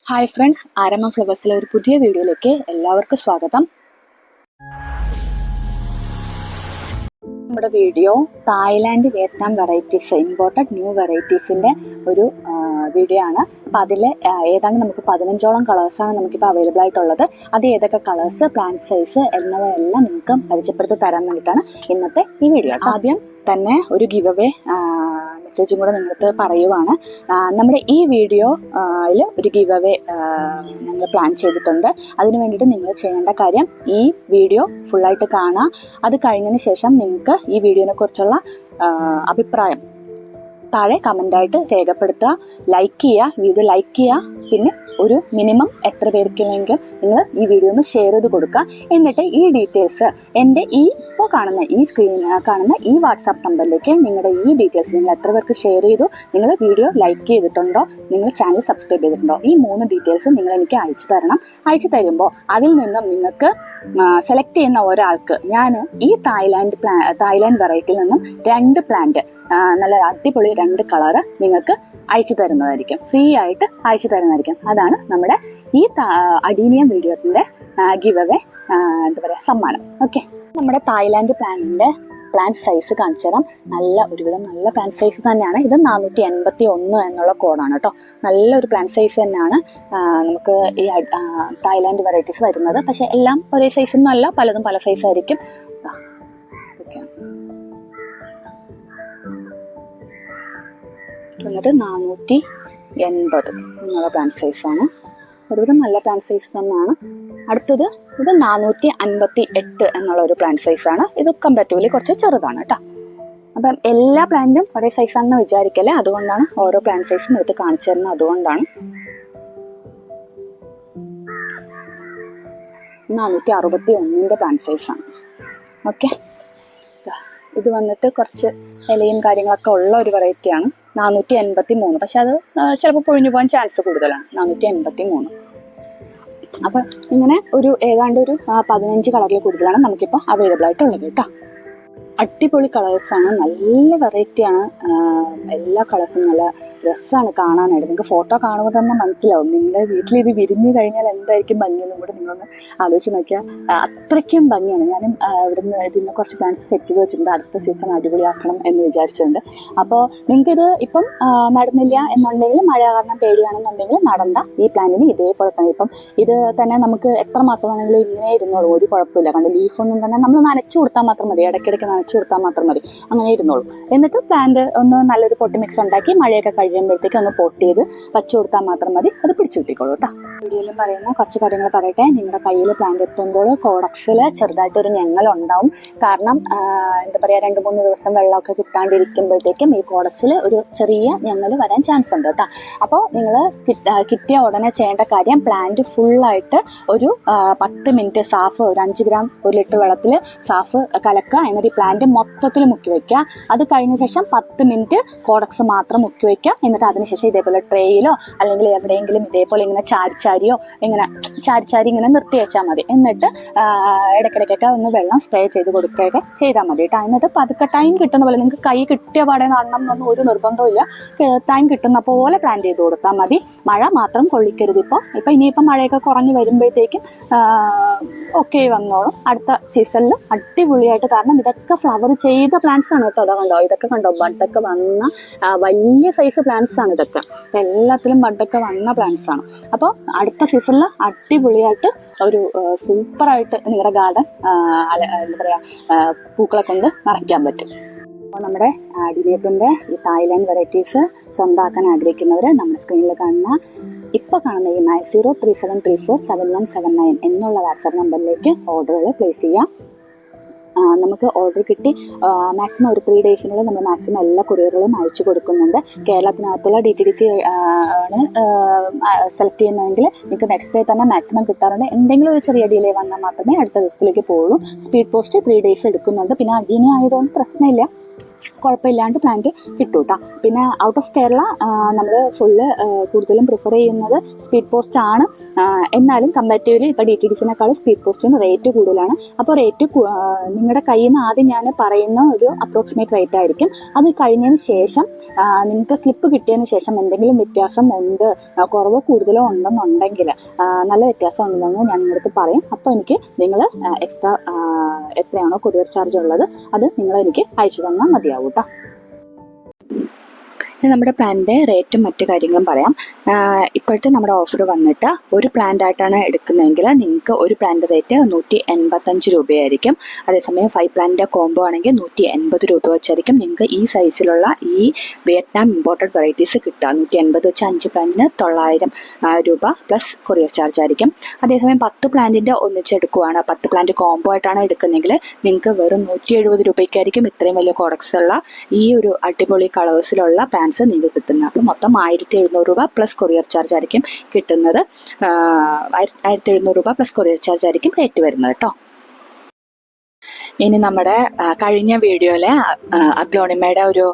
Hi friends, ആരംഭം ഫ്ലവേഴ്സിലെ ഒരു പുതിയ വീഡിയോയിലേക്ക് എല്ലാവർക്കും സ്വാഗതം. നമ്മുടെ video Thailand Vietnam varieties, imported new വെറൈറ്റീസിൻ്റെ ഒരു വീഡിയോ ആണ്. അപ്പോൾ അതിൽ ഏതാണ്ട് നമുക്ക് 15ഓളം കളേഴ്സാണ് നമുക്കിപ്പോൾ അവൈലബിൾ ആയിട്ടുള്ളത്. അത് ഏതൊക്കെ കളേഴ്സ്, പ്ലാന്റ് സൈസ് എന്നിവയെല്ലാം നിങ്ങൾക്ക് പരിചയപ്പെടുത്തി തരാൻ വേണ്ടിയിട്ടാണ് ഇന്നത്തെ ഈ വീഡിയോ. ആദ്യം തന്നെ ഒരു ഗിവ് അവേ മെസ്സേജും കൂടെ നിങ്ങൾക്ക് പറയുവാണ്. നമ്മുടെ ഈ വീഡിയോയിൽ ഒരു ഗിവ് അവേ ഞങ്ങൾ പ്ലാൻ ചെയ്തിട്ടുണ്ട്. അതിന് വേണ്ടിയിട്ട് നിങ്ങൾ ചെയ്യേണ്ട കാര്യം, ഈ വീഡിയോ ഫുള്ളായിട്ട് കാണുക. അത് കഴിഞ്ഞതിന് ശേഷം നിങ്ങൾക്ക് ഈ വീഡിയോനെ കുറിച്ചുള്ള അഭിപ്രായം താഴെ കമൻ്റായിട്ട് രേഖപ്പെടുത്തുക, ലൈക്ക് ചെയ്യുക, വീഡിയോ ലൈക്ക് ചെയ്യുക. പിന്നെ ഒരു മിനിമം എത്ര പേർക്കില്ലെങ്കിൽ നിങ്ങൾ ഈ വീഡിയോ ഒന്ന് ഷെയർ ചെയ്ത് കൊടുക്കുക. എന്നിട്ട് ഈ ഡീറ്റെയിൽസ് എൻ്റെ ഇപ്പോൾ കാണുന്ന ഈ സ്ക്രീനിൽ കാണുന്ന ഈ വാട്സാപ്പ് നമ്പറിലേക്ക് നിങ്ങളുടെ ഈ ഡീറ്റെയിൽസ് നിങ്ങൾ എത്ര പേർക്ക് ഷെയർ ചെയ്തു, നിങ്ങൾ വീഡിയോ ലൈക്ക് ചെയ്തിട്ടുണ്ടോ, നിങ്ങൾ ചാനൽ സബ്സ്ക്രൈബ് ചെയ്തിട്ടുണ്ടോ, ഈ 3 ഡീറ്റെയിൽസ് നിങ്ങൾ എനിക്ക് അയച്ചു തരണം. അയച്ചു തരുമ്പോൾ അതിൽ നിന്നും നിങ്ങൾക്ക് സെലക്ട് ചെയ്യുന്ന ഒരാൾക്ക് ഞാൻ ഈ തായ്ലാൻഡ് വെറൈറ്റിയിൽ നിന്നും 2 പ്ലാന്റ്, നല്ല അടിപൊളി 2 കളറ് നിങ്ങൾക്ക് അയച്ചു തരുന്നതായിരിക്കും, ഫ്രീ ആയിട്ട് അയച്ചു തരുന്നതായിരിക്കും. അതാണ് നമ്മുടെ ഈ അഡീനിയം വീഡിയോത്തിന്റെ ഗിവ് അവേ സമ്മാനം. ഓക്കെ, നമ്മുടെ തായ്ലാൻഡ് പ്ലാന്റ് സൈസ് കാണിച്ചു തരാം. ഒരുവിധം നല്ല പ്ലാന്റ് സൈസ് തന്നെയാണ്. ഇത് 481 എന്നുള്ള കോഡാണ് കേട്ടോ. നല്ലൊരു പ്ലാന്റ് സൈസ് തന്നെയാണ് നമുക്ക് ഈ തായ്ലാൻഡ് വെറൈറ്റീസ് വരുന്നത്. പക്ഷെ എല്ലാം ഒരേ സൈസൊന്നും അല്ല, പലതും പല സൈസ് ആയിരിക്കും. എന്നിട്ട് 480 എന്നുള്ള പ്ലാന്റ് സൈസാണ്. ഒരുവിധം നല്ല പ്ലാന്റ് സൈസ് തന്നെയാണ്. അടുത്തത് ഇത് 458 എന്നുള്ള ഒരു പ്ലാന്റ് സൈസാണ്. ഇത് കമ്പാരിറ്റീവ്ലി കുറച്ച് ചെറുതാണ് കേട്ടോ. അപ്പം എല്ലാ പ്ലാന്റും ഒരേ സൈസാണെന്ന് വിചാരിക്കല്ലേ, അതുകൊണ്ടാണ് ഓരോ പ്ലാന്റ് സൈസും എടുത്ത് കാണിച്ചു തരുന്നത്. അതുകൊണ്ടാണ് 461 പ്ലാന്റ് സൈസാണ്. ഓക്കെ, ഇത് വന്നിട്ട് കുറച്ച് ഇലയും കാര്യങ്ങളൊക്കെ ഉള്ള ഒരു വെറൈറ്റിയാണ്. 483, പക്ഷെ അത് ചിലപ്പോൾ പൊഴിഞ്ഞു പോകാൻ ചാൻസ് കൂടുതലാണ്. 483. അപ്പം ഇങ്ങനെ ഏതാണ്ട് ഒരു 15 കളറിൽ കൂടുതലാണ് നമുക്കിപ്പോൾ അവൈലബിൾ ആയിട്ടുള്ളത് കേട്ടോ. അടിപൊളി കളേഴ്സാണ്, നല്ല വെറൈറ്റിയാണ്. എല്ലാ കളേഴ്സും നല്ല രസമാണ് കാണാനായിട്ട്. നിങ്ങൾക്ക് ഫോട്ടോ കാണുമ്പോൾ തന്നെ മനസ്സിലാവും. നിങ്ങളുടെ വീട്ടിൽ ഇത് വിരിഞ്ഞു കഴിഞ്ഞാൽ എന്തായിരിക്കും ഭംഗിയെന്നും കൂടെ നിങ്ങളൊന്ന് ആലോചിച്ച് നോക്കിയാൽ അത്രയ്ക്കും ഭംഗിയാണ്. ഞാനും ഇതിന് കുറച്ച് പ്ലാന്റ്സ് സെറ്റ് ചെയ്ത് വെച്ചിട്ടുണ്ട്. അടുത്ത സീസൺ അടിപൊളിയാക്കണം എന്ന് വിചാരിച്ചിട്ടുണ്ട്. അപ്പോൾ നിങ്ങൾക്കിത് ഇപ്പം നടന്നില്ല എന്നുണ്ടെങ്കിൽ, മഴ കാരണം പേടിയാണെന്നുണ്ടെങ്കിൽ നടണ്ട. ഈ പ്ലാന്റിന് ഇതേപോലെ തന്നെ ഇപ്പം ഇത് തന്നെ നമുക്ക് എത്ര മാസം വേണമെങ്കിലും ഇങ്ങനെ ഇരുന്നോളൂ, ഒരു കുഴപ്പമില്ല. കണ്ട് ലീഫൊന്നും തന്നെ നമ്മൾ നനച്ചു കൊടുത്താൽ മാത്രം മതി, ഇടയ്ക്കിടയ്ക്ക് നനച്ചു കൊടുത്താൽ മാത്രം മതി. അങ്ങനെ ഇരുന്നോളൂ. എന്നിട്ട് പ്ലാന്റ് ഒന്ന് നല്ലൊരു പൊട്ടി മിക്സ് ഉണ്ടാക്കി മഴയൊക്കെ കഴിയുമ്പോഴത്തേക്ക് ഒന്ന് പൊട്ട് ചെയ്ത് വച്ചു കൊടുത്താൽ മാത്രം മതി. അത് പിടിച്ചു കിട്ടിക്കോളൂ കേട്ടോ. വീഡിയോയിലും പറയുന്ന കുറച്ച് കാര്യങ്ങൾ പറയട്ടെ. നിങ്ങളുടെ കയ്യിൽ പ്ലാന്റ് എത്തുമ്പോൾ കോഡക്സിൽ ചെറുതായിട്ടൊരു ഞങ്ങളുണ്ടാവും. കാരണം 2-3 ദിവസം വെള്ളമൊക്കെ കിട്ടാണ്ടിരിക്കുമ്പോഴത്തേക്കും ഈ കോഡക്സിൽ ഒരു ചെറിയ ഞങ്ങൾ വരാൻ ചാൻസ് ഉണ്ട് കേട്ടോ. അപ്പോൾ നിങ്ങൾ കിട്ടിയ ഉടനെ ചെയ്യേണ്ട കാര്യം, പ്ലാന്റ് ഫുള്ളായിട്ട് ഒരു 10 മിനിറ്റ് സാഫ്, ഒരു 5 ഗ്രാം 1 ലിറ്റർ വെള്ളത്തിൽ സാഫ് കലക്കുക. എന്നിട്ട് ഈ പ്ലാന്റ് മൊത്തത്തിൽ മുക്കി വയ്ക്കുക. അത് കഴിഞ്ഞ ശേഷം 10 മിനിറ്റ് കോഡക്സ് മാത്രം മുക്കി വയ്ക്കുക. എന്നിട്ട് അതിനുശേഷം ഇതേപോലെ ട്രേയിലോ അല്ലെങ്കിൽ എവിടെയെങ്കിലും ഇതേപോലെ ഇങ്ങനെ ചാരി ഇങ്ങനെ നിർത്തി വെച്ചാൽ മതി. എന്നിട്ട് ഇടയ്ക്കിടയ്ക്കൊക്കെ ഒന്ന് വെള്ളം സ്പ്രേ ചെയ്ത് കൊടുക്കുകയൊക്കെ ചെയ്താൽ മതി കേട്ടോ. എന്നിട്ട് പതുക്കെ ടൈം കിട്ടുന്ന പോലെ, നിങ്ങൾക്ക് കൈ കിട്ടിയ പാടെ നടണം എന്നൊന്നും ഒരു നിർബന്ധമില്ല. ടൈം കിട്ടുന്ന പോലെ പ്ലാൻ ചെയ്ത് കൊടുത്താൽ മതി. മഴ മാത്രം കൊള്ളിക്കരുത്. ഇപ്പം ഇനിയിപ്പം മഴയൊക്കെ കുറഞ്ഞ് വരുമ്പോഴത്തേക്കും ഓക്കെ വന്നോളും. അടുത്ത സീസണിൽ അടിപൊളിയായിട്ട്, കാരണം ഇതൊക്കെ ഫ്ലവർ ചെയ്ത പ്ലാന്റ്സ് ആണ് കേട്ടോ. കണ്ടോ, ഇതൊക്കെ കണ്ടോ, ബഡൊക്കെ വന്ന വലിയ സൈസ് പ്ലാന്റ്സ് ആണ് ഇതൊക്കെ. എല്ലാത്തിലും ബഡൊക്കെ വന്ന പ്ലാന്റ്സ് ആണ്. അപ്പോൾ അടുത്ത സീസണിൽ അടിപൊളിയായിട്ട് ഒരു സൂപ്പറായിട്ട് നിങ്ങളുടെ ഗാർഡൻ എന്താ പറയുക, പൂക്കളെ കൊണ്ട് നിറയ്ക്കാൻ പറ്റും. അപ്പോൾ നമ്മുടെ അഡീനിയത്തിൻ്റെ ഈ തായ്ലാൻഡ് വെറൈറ്റീസ് സ്വന്തമാക്കാൻ ആഗ്രഹിക്കുന്നവർ നമ്മുടെ സ്ക്രീനിൽ ഇപ്പോൾ കാണുന്ന ഈ 9037347179 എന്നുള്ള വാട്സാപ്പ് നമ്പറിലേക്ക് ഓർഡറുകൾ പ്ലേസ് ചെയ്യാം. നമുക്ക് ഓർഡർ കിട്ടി മാക്സിമം ഒരു 3 ഡേയ്സിനുള്ളിൽ നമ്മൾ മാക്സിമം എല്ലാ കൊറിയറുകളും അയച്ചു കൊടുക്കുന്നുണ്ട്. കേരളത്തിനകത്തുള്ള DTDC ആണ് സെലക്ട് ചെയ്യുന്നതെങ്കിൽ നിങ്ങൾക്ക് നെക്സ്റ്റ് ഡേ തന്നെ മാക്സിമം കിട്ടാറുണ്ട്. എന്തെങ്കിലും ഒരു ചെറിയ ഡിലേ വന്നാൽ മാത്രമേ അടുത്ത ദിവസത്തിലേക്ക് പോകുള്ളൂ. സ്പീഡ് പോസ്റ്റ് 3 ഡേയ്സ് എടുക്കുന്നുണ്ട്. പിന്നെ അഡീനിയ ആയതുകൊണ്ട് പ്രശ്നമില്ല. കുഴപ്പമില്ലാണ്ട് പ്ലാന്റ് കിട്ടും കേട്ടോ. പിന്നെ ഔട്ട് ഓഫ് കേരള നമ്മൾ കൂടുതലും പ്രിഫർ ചെയ്യുന്നത് സ്പീഡ് പോസ്റ്റ് ആണ്. എന്നാലും കമ്പാരിറ്റീവ്ലി ഇപ്പോൾ DTDCനേക്കാളും സ്പീഡ് പോസ്റ്റിന് റേറ്റ് കൂടുതലാണ്. അപ്പോൾ റേറ്റ് നിങ്ങളുടെ കയ്യിൽ നിന്ന് ആദ്യം ഞാൻ പറയുന്ന ഒരു അപ്രോക്സിമേറ്റ് റേറ്റ് ആയിരിക്കും. അത് കഴിഞ്ഞതിന് ശേഷം നിങ്ങൾക്ക് സ്ലിപ്പ് കിട്ടിയതിന് ശേഷം എന്തെങ്കിലും വ്യത്യാസം ഉണ്ട്, കുറവോ കൂടുതലോ ഉണ്ടെന്നുണ്ടെങ്കിൽ, നല്ല വ്യത്യാസം ഉണ്ടെന്ന് ഞാൻ നിങ്ങളടുത്ത് പറയും. അപ്പോൾ നിങ്ങൾ എക്സ്ട്രാ എത്രയാണോ കൊറിയർ ചാർജ് ഉള്ളത് അത് നിങ്ങൾ എനിക്ക് അയച്ചു തന്നാൽ മതിയാവും കേട്ടോ. ഇനി നമ്മുടെ പ്ലാനിൻ്റെ റേറ്റും മറ്റു കാര്യങ്ങളും പറയാം. ഇപ്പോഴത്തെ നമ്മുടെ ഓഫർ വന്നിട്ട് ഒരു പ്ലാന്റ് ആയിട്ടാണ് എടുക്കുന്നതെങ്കിൽ നിങ്ങൾക്ക് ഒരു പ്ലാന്റ് റേറ്റ് 185 രൂപയായിരിക്കും. അതേസമയം 5 പ്ലാന്റിൻ്റെ കോംബോ ആണെങ്കിൽ 180 രൂപ വെച്ചായിരിക്കും നിങ്ങൾക്ക് ഈ സൈസിലുള്ള ഈ വിയറ്റ്നാം ഇമ്പോർട്ടഡ് വെറൈറ്റീസ് കിട്ടുക. 180 വെച്ച് 5 പ്ലാന്റിന് 900 രൂപ പ്ലസ് കൊറിയർ ചാർജ് ആയിരിക്കും. അതേസമയം 10 പ്ലാന്റിൻ്റെ ഒന്നിച്ചെടുക്കുവാണ്, 10 പ്ലാന്റ് കോംബോ ആയിട്ടാണ് എടുക്കുന്നതെങ്കിൽ നിങ്ങൾക്ക് വെറും 170 രൂപയ്ക്കായിരിക്കും ഇത്രയും വലിയ കോഡക്സ് ഉള്ള ഈ ഒരു അടിപൊളി കളേഴ്സിലുള്ള നിങ്ങൾക്ക് കിട്ടുന്നത്. അപ്പോൾ മൊത്തം 1700 രൂപ പ്ലസ് കൊറിയർ ചാർജ് ആയിരിക്കും കിട്ടുന്നത്. 1700 രൂപ പ്ലസ് കൊറിയർ ചാർജ് ആയിരിക്കും റേറ്റ് വരുന്നത് കേട്ടോ. ഇനി നമ്മുടെ കഴിഞ്ഞ വീഡിയോയിൽ അഗ്ലോണിമയുടെ ഒരു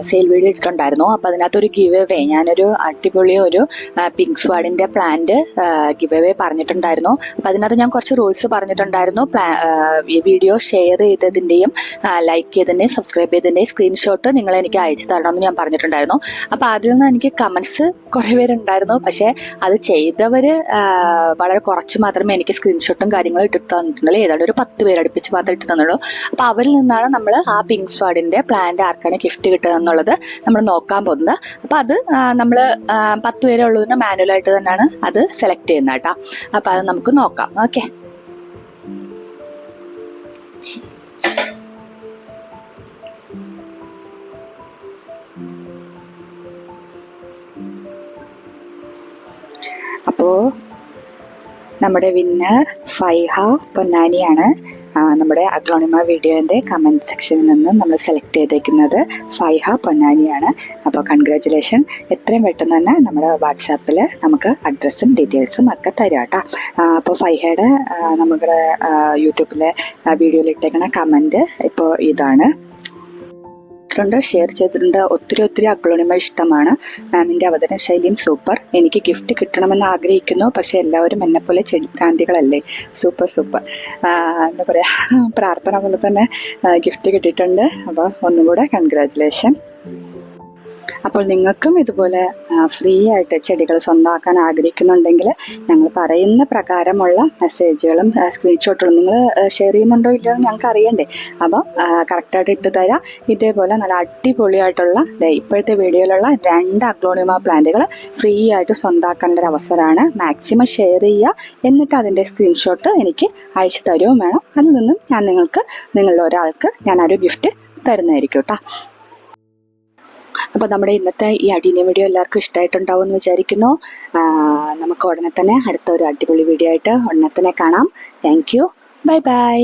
സെയിൽ വീഡിയോ ഇട്ടിട്ടുണ്ടായിരുന്നു. അപ്പോൾ അതിനകത്തൊരു ഗിവ് അവേ, ഞാനൊരു അടിപൊളി ഒരു പിങ്ക് സ്വാഡിൻ്റെ പ്ലാന്റ് ഗിവ് അവേ പറഞ്ഞിട്ടുണ്ടായിരുന്നു. അപ്പോൾ അതിനകത്ത് ഞാൻ കുറച്ച് റൂൾസ് പറഞ്ഞിട്ടുണ്ടായിരുന്നു. ഈ വീഡിയോ ഷെയർ ചെയ്തതിൻ്റെയും ലൈക്ക് ചെയ്തതിൻ്റെയും സബ്സ്ക്രൈബ് ചെയ്തതിൻ്റെയും സ്ക്രീൻഷോട്ട് നിങ്ങൾ എനിക്ക് അയച്ചു തരണമെന്ന് ഞാൻ പറഞ്ഞിട്ടുണ്ടായിരുന്നു. അപ്പോൾ അതിൽ നിന്ന് എനിക്ക് കമൻസ് കുറേ പേരുണ്ടായിരുന്നു. പക്ഷേ അത് ചെയ്തവർ വളരെ കുറച്ച് മാത്രമേ എനിക്ക് സ്ക്രീൻഷോട്ടും കാര്യങ്ങളും ഇട്ടിട്ട് തന്നിട്ടുള്ളൂ. ഏതാണ്ട് ഒരു 10 പേര് അടുപ്പിച്ച് മാത്രം ഇട്ട് തന്നുള്ളൂ. അപ്പോൾ അവരിൽ നിന്നാണ് നമ്മൾ ആ പിങ്ക് സ്വാഡിൻ്റെ പ്ലാന്റ് ആർക്കാണ് ഗിഫ്റ്റ് കിട്ടുക എന്നുള്ളത് നമ്മൾ നോക്കാൻ പോകുന്നത്. അപ്പോൾ അത് നമ്മൾ 10 പേരെ ഉള്ളതിന് മാനുവലായിട്ട് തന്നെയാണ് അത് സെലക്ട് ചെയ്യുന്നത് കേട്ടോ. അപ്പോൾ അത് നമുക്ക് നോക്കാം. ഓക്കെ, അപ്പോൾ നമ്മുടെ വിന്നർ ഫൈഹ പൊന്നാനിയാണ്. നമ്മുടെ അഗ്ലോണിമ വീഡിയോൻ്റെ കമൻറ്റ് സെക്ഷനിൽ നിന്ന് നമ്മൾ സെലക്ട് ചെയ്തേക്കുന്നത് ഫൈഹ പൊന്നാനിയാണ്. അപ്പോൾ കൺഗ്രാജുലേഷൻ. എത്രയും പെട്ടെന്ന് തന്നെ നമ്മുടെ വാട്സാപ്പിൽ നമുക്ക് അഡ്രസ്സും ഡീറ്റെയിൽസും ഒക്കെ തരാം കേട്ടോ. അപ്പോൾ ഫൈഹയുടെ നമ്മുടെ യൂട്യൂബിലെ വീഡിയോയിൽ ഇട്ടേക്കുന്ന കമൻറ്റ് ഇപ്പോൾ ഇതാണ്. ഷെയർ ചെയ്തിട്ടുണ്ട്. ഒത്തിരി അഗ്ലോണിമ ഇഷ്ടമാണ്. മാമിൻ്റെ അവതരണ ശൈലിയും സൂപ്പർ. എനിക്ക് ഗിഫ്റ്റ് കിട്ടണമെന്ന് ആഗ്രഹിക്കുന്നു, പക്ഷേ എല്ലാവരും എന്നെപ്പോലെ ചെടിഭ്രാന്തികളല്ലേ. സൂപ്പർ എന്താ പറയുക, പ്രാർത്ഥന പോലെ തന്നെ ഗിഫ്റ്റ് കിട്ടിയിട്ടുണ്ട്. അപ്പോൾ ഒന്നുകൂടെ കൺഗ്രാജുലേഷൻ. അപ്പോൾ നിങ്ങൾക്കും ഇതുപോലെ ഫ്രീ ആയിട്ട് ചെടികൾ സ്വന്തമാക്കാൻ ആഗ്രഹിക്കുന്നുണ്ടെങ്കിൽ ഞങ്ങൾ പറയുന്ന പ്രകാരമുള്ള മെസ്സേജുകളും സ്ക്രീൻഷോട്ടുകളും നിങ്ങൾ ഷെയർ ചെയ്യുന്നുണ്ടോ ഇല്ലയോ എന്ന് ഞങ്ങൾക്ക് അറിയണ്ടേ. അപ്പോൾ കറക്റ്റായിട്ട് ഇട്ട് തരാം. ഇതേപോലെ നല്ല അടിപൊളിയായിട്ടുള്ള ഇപ്പോഴത്തെ വീഡിയോയിലുള്ള 2 അഗ്ലോണിമ പ്ലാന്റുകൾ ഫ്രീ ആയിട്ട് സ്വന്തമാക്കാനുള്ള അവസരമാണ്. മാക്സിമം ഷെയർ ചെയ്യുക, എന്നിട്ട് അതിൻ്റെ സ്ക്രീൻഷോട്ട് എനിക്ക് അയച്ചു തരുകയും വേണം. അതിൽ നിന്നും ഞാൻ നിങ്ങളുടെ ഒരാൾക്ക് ഞാൻ ഒരു ഗിഫ്റ്റ് തരുന്നതായിരിക്കും കേട്ടോ. അപ്പോൾ നമ്മുടെ ഇന്നത്തെ ഈ അടിയന വീഡിയോ എല്ലാവർക്കും ഇഷ്ടമായിട്ടുണ്ടാവും എന്ന് വിചാരിക്കുന്നു. നമുക്ക് ഉടനെ തന്നെ അടുത്ത ഒരു അടിപൊളി വീഡിയോ ആയിട്ട് ഉടനെ തന്നെ കാണാം. Thank you. ബൈ.